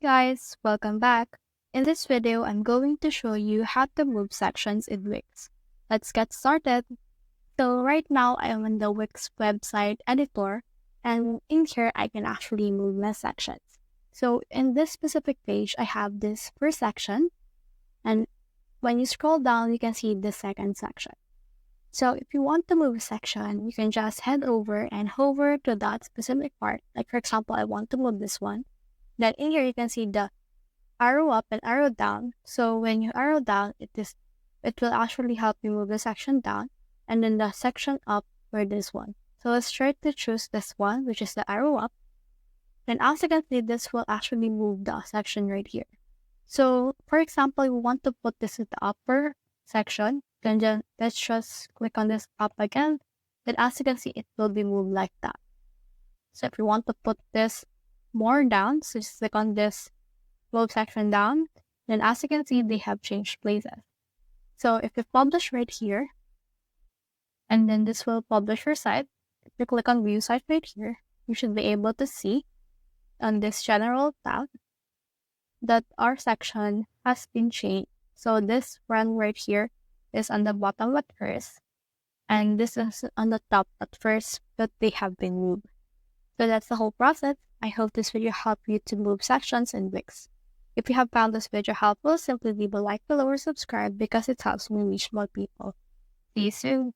guys, welcome back. In this video, I'm going to show you how to move sections in Wix. Let's get started. So right now, I am on the Wix website editor, and in here, I can actually move my sections. So in this specific page, I have this first section, and when you scroll down, you can see the second section. So if you want to move a section, you can just head over and hover to that specific part. Like for example, I want to move this one. Then in here, you can see the arrow up and arrow down. So when you arrow down, it will actually help you move the section down, and then the section up for this one. So let's try to choose this one, which is the arrow up. Then as you can see, this will actually move the section right here. So for example, we want to put this in the upper section. Then let's just click on this up again. Then as you can see, it will be moved like that. So if you want to put this more down, so just click on this move section down, then as you can see, they have changed places. So if you publish right here, and then this will publish your site, if you click on view site right here, you should be able to see on this general tab that our section has been changed. So this one right here is on the bottom at first, and this is on the top at first, but they have been moved. So that's the whole process. I hope this video helped you to move sections in Wix. If you have found this video helpful, simply leave a like below or subscribe because it helps me reach more people. See you soon.